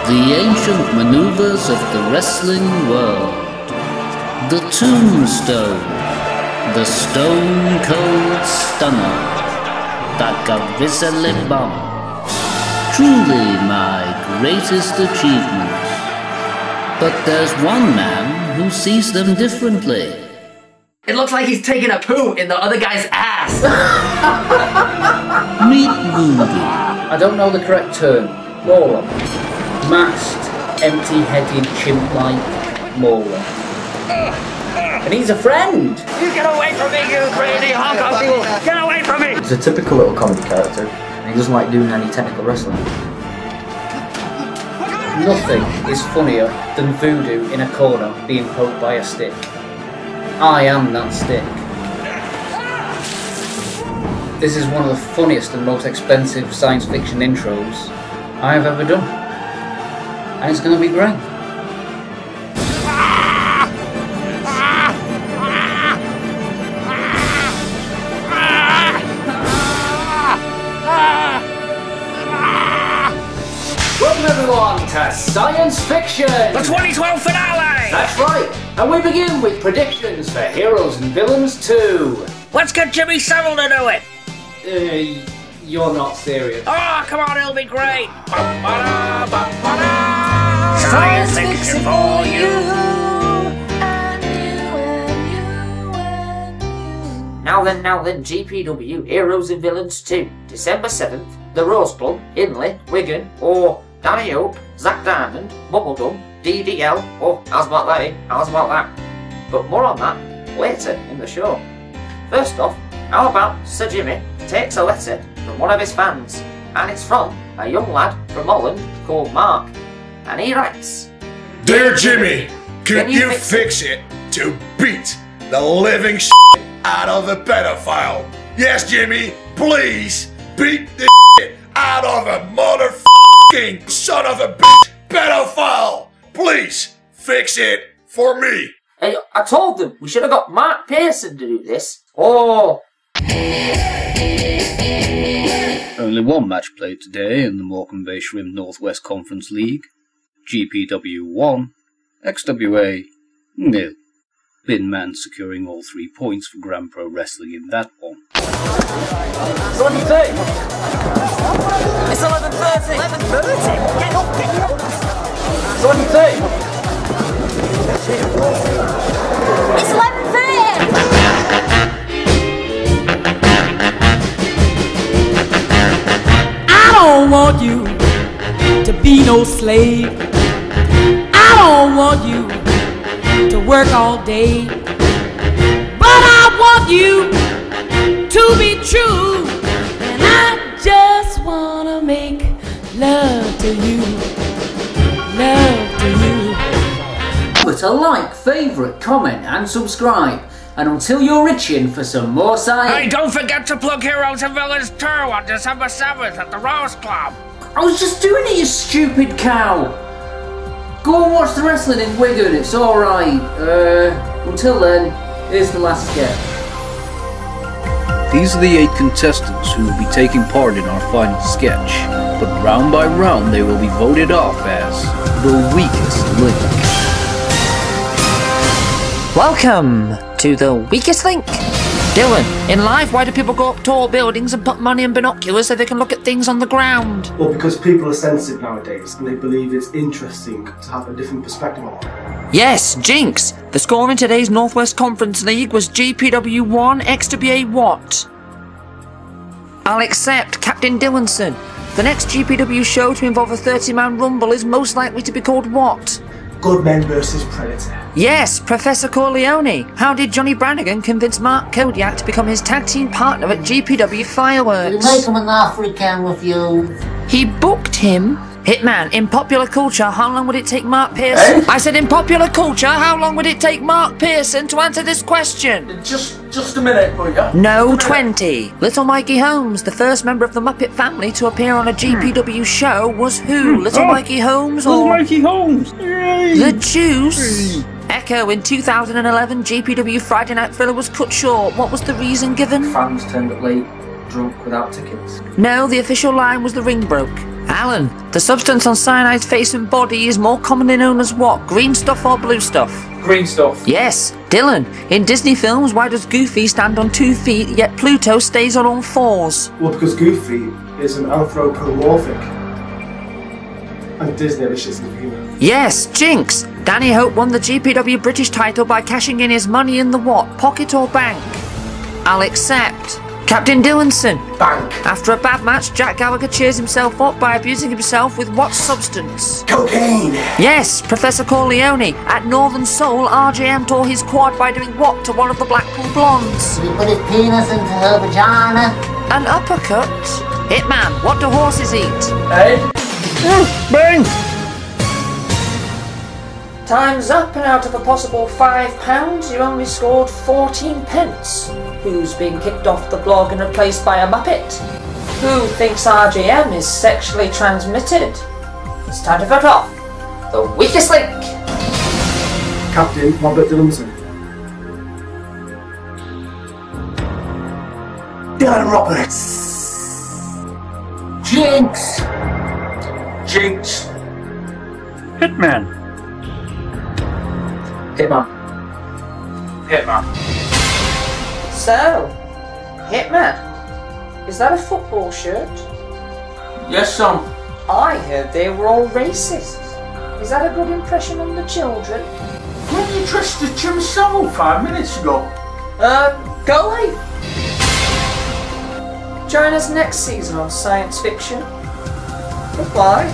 The ancient maneuvers of the wrestling world. The tombstone. The stone cold stunner. The Gavisele bomb. Truly my greatest achievement. But there's one man who sees them differently. It looks like he's taking a poo in the other guy's ass. Meet Voodoo. I don't know the correct term. Moron. Masked, empty-headed, chimp-like moron. And he's a friend! You get away from me, you crazy Hong Kong people! Get away from me! He's a typical little comedy character, and he doesn't like doing any technical wrestling. Nothing is funnier than Voodoo in a corner being poked by a stick. I am that stick. This is one of the funniest and most expensive science fiction intros I have ever done. And it's going to be great. Welcome everyone to Science Fiction! The 2012 finale! That's right, and we begin with predictions for Heroes and Villains 2. Let's get Jimmy Savile to do it! You're not serious. Oh, come on, it'll be great! Science fiction for you! Now then, GPW Heroes and Villains 2, December 7th, The Rose Club, Inley, Wigan, or Danny Hope, Zack Diamond, Bubblegum, DDL, or how's about that? But more on that later in the show. First off, how about Sir Jimmy takes a letter from one of his fans, and it's from a young lad from Holland called Mark, and he writes, Dear Jimmy, can you fix it to beat the living shit out of the pedophile? Yes, Jimmy, please beat the shit out of a motherfucking son of a bitch pedophile. Please fix it for me. Hey, I told them we should have got Mark Pearson to do this. Oh. Only one match played today in the Morecambe Bay Shrimp Northwest Conference League. GPW 1, XWA 0. Bin Man securing all 3 points for Grand Pro Wrestling in that one. It's 11:30! It's 11:30! 11:30! Get up! It's 11:30! It's 11:30! I don't want you to be no slave. I don't want you to work all day. But I want you to be true. And I just want to make love to you. Love to you. But a like, favourite, comment and subscribe. And until you're itching for some more science... Hey, don't forget to plug Heroes and Villains 2 on December 7th at the Rose Club. I was just doing it, you stupid cow! Go and watch the wrestling in Wigan, it's alright. Until then, here's the last sketch. These are the 8 contestants who will be taking part in our final sketch, but round by round they will be voted off as the weakest link. Welcome to the weakest link. Dylan, in life, why do people go up tall buildings and put money in binoculars so they can look at things on the ground? Well, because people are sensitive nowadays and they believe it's interesting to have a different perspective on it. Yes, Jinx. The score in today's Northwest Conference League was GPW 1, XWA what? I'll accept Captain Dillinson. The next GPW show to involve a 30-man rumble is most likely to be called what? Good Men vs Predator. Yes, Professor Corleone. How did Johnny Brannigan convince Marc Kodiak to become his tag team partner at GPW Fireworks? You make him an African with you. He booked him. Hitman, in popular culture, how long would it take Mark Pearson? I said in popular culture, how long would it take Mark Pearson to answer this question? Just a minute, will ya? No, 20. Little Mikey Holmes, the first member of the Muppet family to appear on a GPW show, was who? Little Mikey Holmes or... Little Mikey Holmes! Yay. The Juice? Echo, in 2011, GPW Friday Night Thriller was cut short. What was the reason given? Fans turned up late, drunk, without tickets. No, the official line was the ring broke. Alan, the substance on Cyanide's face and body is more commonly known as what? Green stuff or blue stuff? Green stuff. Yes. Dylan, in Disney films, why does Goofy stand on 2 feet yet Pluto stays on all 4s? Well, because Goofy is an anthropomorphic. And Disney wishes to be human. Yes, Jinx. Danny Hope won the GPW British title by cashing in his money in the what? Pocket or bank? I'll accept. Captain Dillinson. Bank. After a bad match, Jack Gallagher cheers himself up by abusing himself with what substance? Cocaine. Yes, Professor Corleone. At Northern Soul, RJM tore his quad by doing what to one of the Blackpool Blondes? He put his penis into her vagina. An uppercut? Hitman, what do horses eat? Hey? Bang! Time's up, and out of a possible £5, you only scored 14 pence. Who's been kicked off the blog and replaced by a Muppet? Who thinks RGM is sexually transmitted? It's time to vote off the weakest link. Captain Robert Dillinson. Dylan Roberts. Jinx. Jinx. Hitman. Hitman. Hitman. So, Hitman, is that a football shirt? Yes, son. I heard they were all racist. Is that a good impression on the children? When you dressed the Jim Savile 5 minutes ago. Go away. Join us next season on Science Fiction. Goodbye.